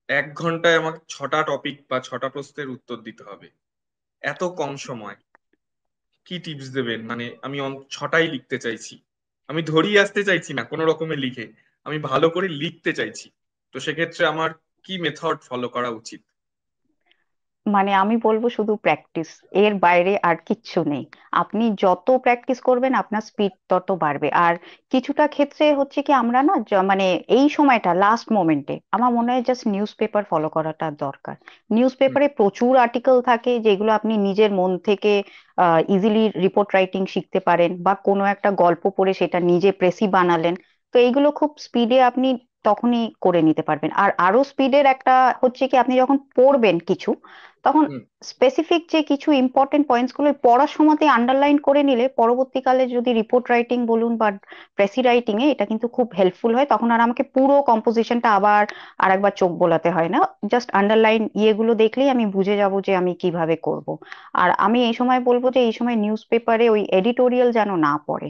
1 ঘন্টায় আমাকে 6টা টপিক বা 6টা প্রশ্নের উত্তর দিতে হবে, এত কম সময়। কি টিপস দেবেন? মানে আমি 6টাই লিখতে চাইছি, আমি ধরিয়ে আসতে চাইছি না কোনো রকমে লিখে, আমি ভালো করে লিখতে চাইছি। তো সেক্ষেত্রে আমার কি মেথড ফলো করা উচিত? মানে আমি বলবো শুধু প্র্যাকটিস, এর বাইরে আর কিচ্ছু নেই। আপনি যত প্র্যাকটিস করবেন আপনার স্পিড তত বাড়বে। আর কিছুটা ক্ষেত্রে হচ্ছে কি আমরা না মানে এই সময়টা লাস্ট মোমেন্টে আমার মনে হয় জাস্ট নিউজ পেপার ফলো করাটা দরকার। নিউজ হুম। পেপারে প্রচুর আর্টিকেল থাকে যেগুলো আপনি নিজের মন থেকে ইজিলি রিপোর্ট রাইটিং শিখতে পারেন, বা কোনো একটা গল্প পড়ে সেটা নিজে প্রেসি বানালেন। তো এইগুলো খুব স্পিডে আপনি তখনই করে নিতে পারবেন। আর আরো স্পিডের একটা হচ্ছে কি, আপনি যখন পড়বেন কিছু, তখন হুম। স্পেসিফিক যে কিছু ইম্পর্টেন্ট পয়েন্টস গুলো পড়ার সময়তে আন্ডারলাইন করে নিলে পরবর্তীকালে যদি রিপোর্ট রাইটিং বলুন বা প্রেসি রাইটিং এ এটা কিন্তু খুব হেল্পফুল হয়। তখন আর আমাকে পুরো কম্পোজিশনটা আবার আরেকবার চোখ বোলাতে হয় না। জাস্ট আন্ডারলাইন ইয়েগুলো দেখলেই আমি বুঝে যাব যে আমি কিভাবে করব। আর আমি এই সময় বলবো যে এই সময় নিউজ পেপারে ওই এডিটোরিয়াল যেন না পড়ে।